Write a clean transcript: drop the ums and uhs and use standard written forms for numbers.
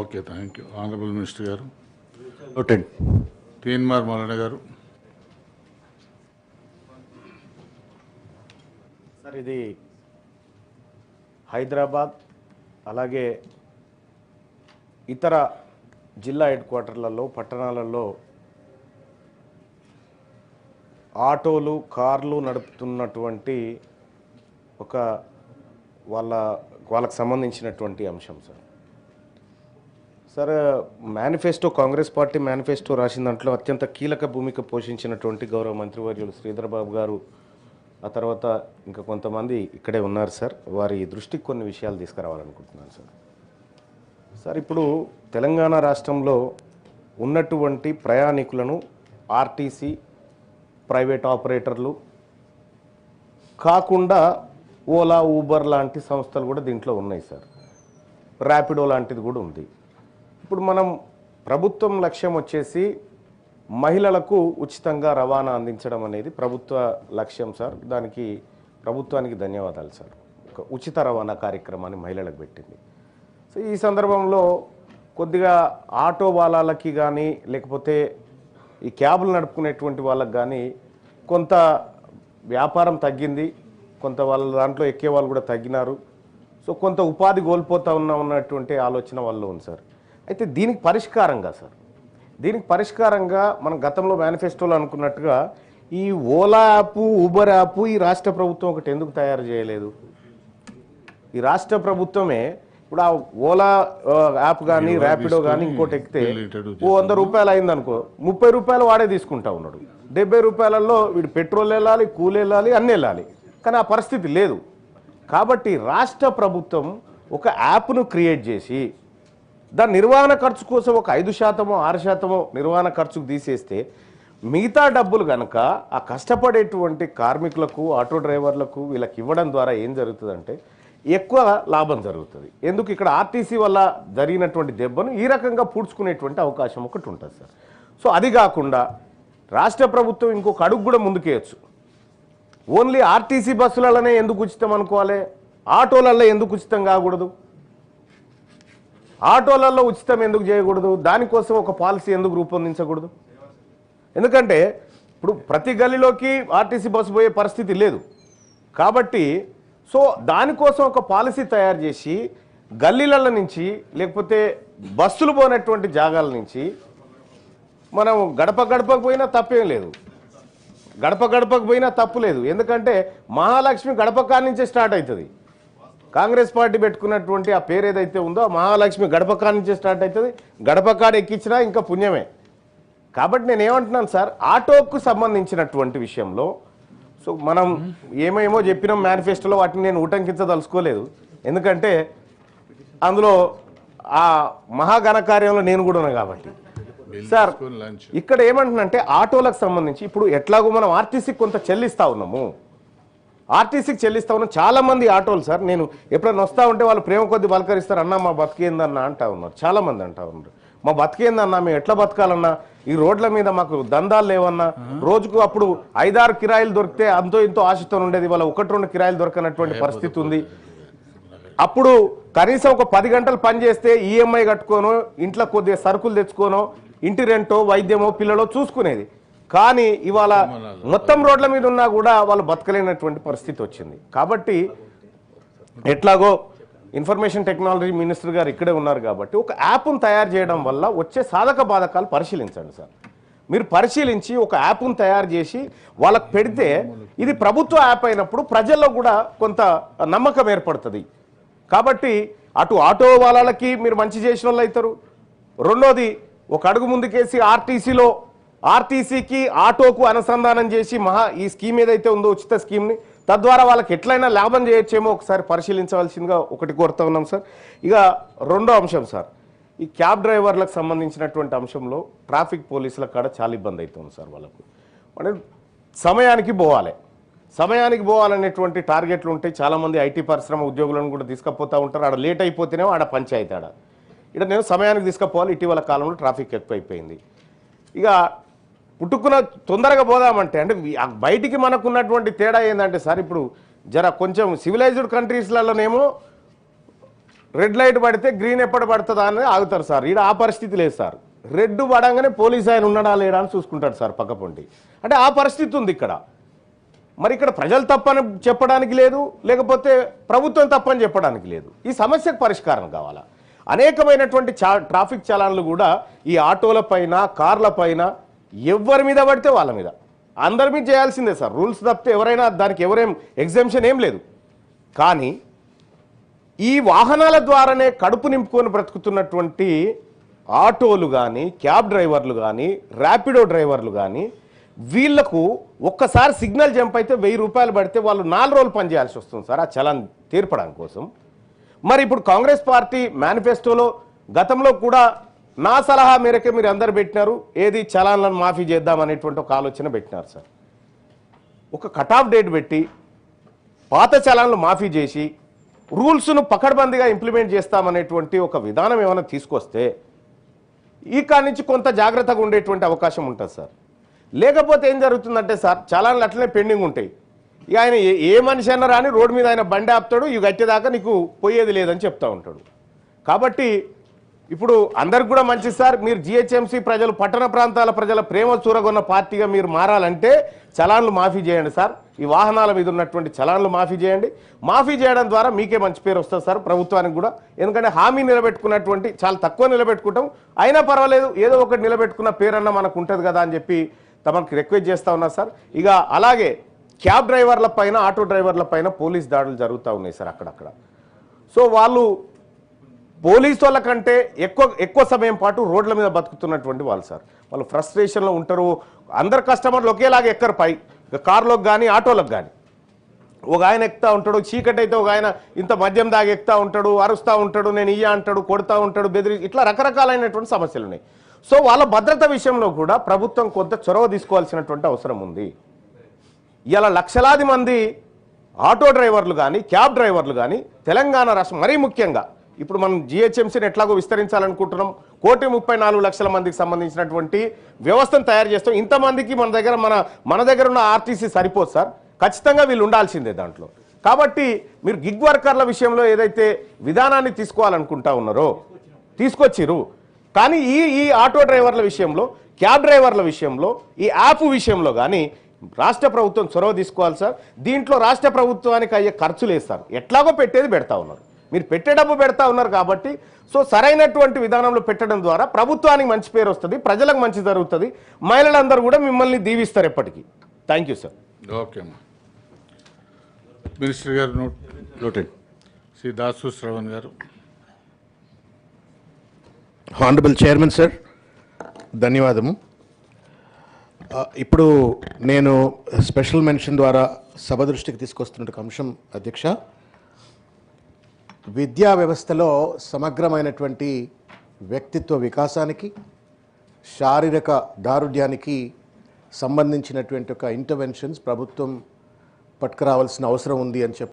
Okay, thank you. Honourable minister గారు. Noted. Teenmar Mallanna garu. Sir, ఇది హైదరాబాద్ అలాగే ఇతర జిల్లా హెడ్ క్వార్టర్లలో పట్టణాలలో ఆటోలు కార్లు నడుపుతున్నటువంటి ఒక వాళ్ళకు సంబంధించినటువంటి అంశం sir. Sir, manifesto, Congress party manifesto రాసిన దాంట్లో అత్యంత కీలక భూమిక పోషించినటువంటి గౌరవ మంత్రివర్యులు శ్రీధర్ బాబు గారు, ఆ తర్వాత ఇంకా కొంతమంది ఇక్కడే ఉన్నారు సార్, వారి దృష్టికి కొన్ని విషయాలు తీసుకురావాలనుకుంటున్నాను సార్. సార్, ఇప్పుడు తెలంగాణ రాష్ట్రంలో ఉన్నటువంటి ప్రయాణికులను ఆర్టీసీ, ప్రైవేట్ ఆపరేటర్లు కాకుండా ఓలా, ఊబర్ లాంటి సంస్థలు కూడా దీంట్లో ఉన్నాయి సార్. ర్యాపిడో లాంటిది కూడా ఉంది. ఇప్పుడు మనం ప్రభుత్వం లక్ష్యం వచ్చేసి మహిళలకు ఉచితంగా రవాణా అందించడం అనేది ప్రభుత్వ లక్ష్యం సార్. దానికి ప్రభుత్వానికి ధన్యవాదాలు సార్. ఒక ఉచిత రవాణా కార్యక్రమాన్ని మహిళలకు పెట్టింది. సో ఈ సందర్భంలో కొద్దిగా ఆటో వాళ్ళకి కానీ లేకపోతే ఈ క్యాబులు నడుపుకునేటువంటి వాళ్ళకి కానీ కొంత వ్యాపారం తగ్గింది, కొంత వాళ్ళ దాంట్లో ఎక్కే వాళ్ళు కూడా తగ్గినారు. సో కొంత ఉపాధి కోల్పోతా ఉన్నటువంటి ఆలోచన వాళ్ళు ఉంది సార్. అయితే దీనికి పరిష్కారంగా మనం గతంలో మేనిఫెస్టోలో అనుకున్నట్టుగా ఈ ఓలా యాప్, ఊబర్ యాప్ ఈ రాష్ట్ర ప్రభుత్వం ఒకటి ఎందుకు తయారు చేయలేదు? ఈ రాష్ట్ర ప్రభుత్వమే ఇప్పుడు ఆ ఓలా యాప్ కానీ ర్యాపిడో కానీ ఇంకోటి ఎక్కితే 100 రూపాయలు అయిందనుకో, 30 రూపాయలు వాడే తీసుకుంటా ఉన్నాడు. 70 రూపాయలలో వీడు పెట్రోల్ వెళ్ళాలి, కూలి వెళ్ళాలి, అన్నీ వెళ్ళాలి. కానీ ఆ పరిస్థితి లేదు. కాబట్టి రాష్ట్ర ప్రభుత్వం ఒక యాప్ను క్రియేట్ చేసి దాని నిర్వహణ ఖర్చు కోసం ఒక 5%, 6% నిర్వహణ ఖర్చుకు తీసేస్తే మిగతా డబ్బులు కనుక ఆ కష్టపడేటువంటి కార్మికులకు, ఆటో డ్రైవర్లకు వీళ్ళకి ఇవ్వడం ద్వారా ఏం జరుగుతుందంటే ఎక్కువ లాభం జరుగుతుంది. ఎందుకు ఇక్కడ ఆర్టీసీ వల్ల జరిగినటువంటి దెబ్బను ఈ రకంగా పూడ్చుకునేటువంటి అవకాశం ఒకటి ఉంటుంది సార్. సో అది కాకుండా రాష్ట్ర ప్రభుత్వం ఇంకొక అడుగు కూడా ముందుకేయచ్చు. ఓన్లీ ఆర్టీసీ బస్సులలోనే ఎందుకు ఉచితం అనుకోవాలి? ఆటోలలో ఎందుకు ఉచితం కాకూడదు? ఆటోలలో ఉచితం ఎందుకు చేయకూడదు? దానికోసం ఒక పాలసీ ఎందుకు రూపొందించకూడదు? ఎందుకంటే ఇప్పుడు ప్రతి గల్లీలోకి ఆర్టీసీ బస్సు పోయే పరిస్థితి లేదు. కాబట్టి సో దానికోసం ఒక పాలసీ తయారు చేసి గల్లీల నుంచి లేకపోతే బస్సులు పోయినటువంటి జాగాల నుంచి మనం గడపకు పోయినా తప్పేం లేదు, గడపకు పోయినా తప్పు లేదు. ఎందుకంటే మహాలక్ష్మి గడప నుంచే స్టార్ట్ అవుతుంది. కాంగ్రెస్ పార్టీ పెట్టుకున్నటువంటి ఆ పేరు ఏదైతే ఉందో ఆ మహాలక్ష్మి గడప నుంచే స్టార్ట్ అవుతుంది. గడప ఎక్కించినా ఇంకా పుణ్యమే. కాబట్టి నేను ఏమంటున్నాను సార్, ఆటోకు సంబంధించినటువంటి విషయంలో సో మనం ఏమేమో చెప్పినాం మేనిఫెస్టోలో, వాటిని నేను ఉటంకించదలుచుకోలేదు. ఎందుకంటే అందులో ఆ మహాఘనకార్యంలో నేను కూడా ఉన్నాను కాబట్టి. సార్, ఇక్కడ ఏమంటున్నంటే ఆటోలకు సంబంధించి ఇప్పుడు ఎట్లాగో మనం ఆర్టీసీకి కొంత చెల్లిస్తా ఉన్నాము, చాలా మంది ఆటోలు సార్. నేను ఎప్పుడైనా వస్తా ఉంటే వాళ్ళు ప్రేమ కొద్ది పలకరిస్తారు, అన్నా మా బతికేందన్నా అంటా ఉన్నారు. చాలా మంది అంటా ఉన్నారు, మా బతికేందన్నా, మేము ఎట్లా బతకాలన్నా, ఈ రోడ్ల మీద మాకు దందాలు లేవన్నా, రోజుకు అప్పుడు 5-6 కిరాయిలు దొరికితే అంతో ఇంతో ఆశతో ఉండేది, వాళ్ళ 1-2 కిరాయిలు దొరకనటువంటి పరిస్థితి ఉంది. అప్పుడు కనీసం ఒక 10 గంటలు పని చేస్తే ఈఎంఐ కట్టుకోనో, ఇంట్లో కొద్దిగా సరుకులు తెచ్చుకోనో, ఇంటి రెంటో, వైద్యమో, పిల్లలో చూసుకునేది. కానీ ఇవాళ మొత్తం రోడ్ల మీద ఉన్నా కూడా వాళ్ళు బతకలేనటువంటి పరిస్థితి వచ్చింది. కాబట్టి ఎట్లాగో ఇన్ఫర్మేషన్ టెక్నాలజీ మినిస్టర్ గారు ఇక్కడే ఉన్నారు కాబట్టి ఒక యాప్ను తయారు చేయడం వల్ల వచ్చే సాధక బాధకాలు పరిశీలించండి సార్. మీరు పరిశీలించి ఒక యాప్ను తయారు చేసి వాళ్ళకు పెడితే ఇది ప్రభుత్వ యాప్ అయినప్పుడు ప్రజల్లో కూడా కొంత నమ్మకం ఏర్పడుతుంది. కాబట్టి అటు ఆటో వాళ్ళకి మీరు మంచి చేసిన వాళ్ళు అవుతారు. రెండోది, ఒక అడుగు ముందుకేసి ఆర్టీసీకి ఆటోకు అనుసంధానం చేసి ఈ స్కీమ్ ఏదైతే ఉందో ఉచిత స్కీమ్ని, తద్వారా వాళ్ళకి ఎట్లయినా లాభం చేయొచ్చేమో ఒకసారి పరిశీలించవలసిందిగా ఒకటి కోరుతా ఉన్నాం సార్. ఇక రెండో అంశం సార్, ఈ క్యాబ్ డ్రైవర్లకు సంబంధించినటువంటి అంశంలో ట్రాఫిక్ పోలీసుల కాడ చాలా ఇబ్బంది అవుతుంది సార్. వాళ్ళకు అంటే సమయానికి పోవాలనేటువంటి టార్గెట్లు ఉంటాయి. చాలామంది ఐటీ పరిశ్రమ ఉద్యోగులను కూడా తీసుకుపోతూ ఉంటారు. ఆడ లేట్ అయిపోతేనే ఆడ పంచాయతీ ఇక్కడ నేను సమయానికి తీసుకుపోవాలి. ఇటీవల కాలంలో ట్రాఫిక్ ఎక్కువైపోయింది. ఇక పుట్టుకున్న తొందరగా పోదామంటే అంటే బయటికి మనకు ఉన్నటువంటి తేడా ఏంటంటే సార్, ఇప్పుడు కొంచెం సివిలైజ్డ్ కంట్రీస్లలోనేమో రెడ్ లైట్ పడితే గ్రీన్ ఎప్పుడు పడుతుందా అని ఆగుతారు సార్. ఈడ ఆ పరిస్థితి లేదు సార్. రెడ్ పడంగానే పోలీస్ ఆయన ఉన్నాడా లేడా అని చూసుకుంటాడు సార్ పక్కపొంటి. అంటే ఆ పరిస్థితి ఉంది ఇక్కడ. మరి ఇక్కడ ప్రజలు తప్పని చెప్పడానికి లేదు, లేకపోతే ప్రభుత్వం తప్పని చెప్పడానికి లేదు. ఈ సమస్యకు పరిష్కారం కావాలా. అనేకమైనటువంటి ట్రాఫిక్ చలాన్లు కూడా ఈ ఆటోల పైన, కార్ల పైన ఎవరి మీద పడితే వాళ్ళ మీద, అందరి మీద చేయాల్సిందే సార్. రూల్స్ తప్పితే ఎవరైనా దానికి ఎవరేం ఎగ్జామ్షన్ ఏం లేదు. కానీ ఈ వాహనాల ద్వారానే కడుపు నింపుకొని బ్రతుకుతున్నటువంటి ఆటోలు కానీ, క్యాబ్ డ్రైవర్లు కానీ, ర్యాపిడో డ్రైవర్లు కానీ, వీళ్లకు ఒక్కసారి సిగ్నల్ జంప్ అయితే 1000 రూపాయలు పడితే వాళ్ళు 4 రోజులు పనిచేయాల్సి వస్తుంది సార్ ఆ చలాన్ తీర్పడానికి కోసం. మరి ఇప్పుడు కాంగ్రెస్ పార్టీ మేనిఫెస్టోలో గతంలో కూడా నా సలహా మేరకే మీరు అందరు పెట్టినారు, ఏది చలాన్లను మాఫీ చేద్దామనేటువంటి ఒక ఆలోచన పెట్టినారు సార్. ఒక కట్ ఆఫ్ డేట్ పెట్టి పాత చలాన్లు మాఫీ చేసి రూల్స్ను పకడ్బందీగా ఇంప్లిమెంట్ చేస్తామనేటువంటి ఒక విధానం ఏమైనా తీసుకొస్తే ఈ కాడి నుంచి కొంత జాగ్రత్తగా ఉండేటువంటి అవకాశం ఉంటుంది సార్. లేకపోతే ఏం జరుగుతుందంటే సార్, చలాన్లు అట్లనే పెండింగ్ ఉంటాయి. ఇక ఆయన ఏ మనిషి అన్నా రాని రోడ్డు మీద ఆయన బండి ఆపుతాడు, ఇవి కట్టేదాకా నీకు పోయేది లేదని చెప్తా ఉంటాడు. కాబట్టి ఇప్పుడు అందరికి కూడా మంచిది సార్, మీరు జిహెచ్ఎంసీ ప్రజలు, పట్టణ ప్రాంతాల ప్రజల ప్రేమ చూరగొన్న పార్టీగా మీరు మారాలంటే చలాన్లు మాఫీ చేయండి సార్. ఈ వాహనాల మీద ఉన్నటువంటి చలాన్లు మాఫీ చేయండి. మాఫీ చేయడం ద్వారా మీకే మంచి పేరు వస్తుంది సార్, ప్రభుత్వానికి కూడా. ఎందుకంటే హామీ నిలబెట్టుకున్నటువంటి చాలా తక్కువ నిలబెట్టుకుంటాం, అయినా పర్వాలేదు ఏదో ఒకటి నిలబెట్టుకున్న పేరన్నా మనకు ఉంటుంది కదా అని చెప్పి తమకు రిక్వెస్ట్ చేస్తూ ఉన్నా సార్. ఇక అలాగే క్యాబ్ డ్రైవర్ల పైన, ఆటో డ్రైవర్ల పైన పోలీస్ దాడులు జరుగుతూ ఉన్నాయి సార్ అక్కడక్కడ. సో వాళ్ళు పోలీసు వాళ్ళ కంటే ఎక్కువ సమయం పాటు రోడ్ల మీద బతుకుతున్నటువంటి వాళ్ళు సార్. వాళ్ళు ఫ్రస్ట్రేషన్లో ఉంటారు. అందరు కస్టమర్లు ఒకేలాగా ఎక్కరు పై, కార్లోకి కానీ ఆటోలకు కానీ. ఒక ఆయన ఎక్కుతూ ఉంటాడు, చీకటి అయితే ఒక ఆయన ఇంత మద్యం దాగి ఎక్కుతూ ఉంటాడు, అరుస్తూ ఉంటాడు, నేను ఇయ్య అంటాడు, కొడుతూ ఉంటాడు, బెదిరి, ఇట్లా రకరకాలైనటువంటి సమస్యలు ఉన్నాయి. సో వాళ్ళ భద్రత విషయంలో కూడా ప్రభుత్వం కొంత చొరవ తీసుకోవాల్సినటువంటి అవసరం ఉంది. ఇలా లక్షలాది మంది ఆటో డ్రైవర్లు కానీ, క్యాబ్ డ్రైవర్లు కానీ తెలంగాణ రాష్ట్రం, మరీ ముఖ్యంగా ఇప్పుడు మనం జిహెచ్ఎంసీని ఎట్లాగో విస్తరించాలనుకుంటున్నాం, 1,34,00,000 మందికి సంబంధించినటువంటి వ్యవస్థను తయారు చేస్తాం. ఇంతమందికి మన దగ్గర ఉన్న ఆర్టీసీ సరిపోదు సార్, ఖచ్చితంగా వీళ్ళు ఉండాల్సిందే దాంట్లో. కాబట్టి మీరు గిగ్ వర్కర్ల విషయంలో ఏదైతే విధానాన్ని తీసుకోవాలనుకుంటా ఉన్నారో తీసుకొచ్చిరు, కానీ ఈ ఆటో డ్రైవర్ల విషయంలో, క్యాబ్ డ్రైవర్ల విషయంలో, ఈ యాప్ విషయంలో కానీ రాష్ట్ర ప్రభుత్వం చొరవ తీసుకోవాలి సార్. దీంట్లో రాష్ట్ర ప్రభుత్వానికి అయ్యే ఖర్చులు వేస్తారు, ఎట్లాగో పెట్టేది పెడతా ఉన్నారు, మీరు పెట్టే డబ్బు పెడతా ఉన్నారు. కాబట్టి సో సరైనటువంటి విధానంలో పెట్టడం ద్వారా ప్రభుత్వానికి మంచి పేరు వస్తుంది, ప్రజలకు మంచి జరుగుతుంది, మహిళలందరూ కూడా మిమ్మల్ని దీవిస్తారు ఎప్పటికీ. Thank you sir. ఓకే అమ్మా. మినిస్టర్ గారు నోటెడ్. శ్రీ దాసు శ్రవణ్ గారు. హానరబుల్ చైర్మన్ సార్, ధన్యవాదము. ఇప్పుడు నేను స్పెషల్ మెన్షన్ ద్వారా సభ దృష్టికి తీసుకొస్తున్న అంశం అధ్యక్ష, విద్యా వ్యవస్థలో సమగ్రమైనటువంటి వ్యక్తిత్వ వికాసానికి, శారీరక దారుఢ్యానికి సంబంధించినటువంటి ఒక ఇంటర్వెన్షన్స్ ప్రభుత్వం పట్టుకురావాల్సిన అవసరం ఉంది అని చెప్పి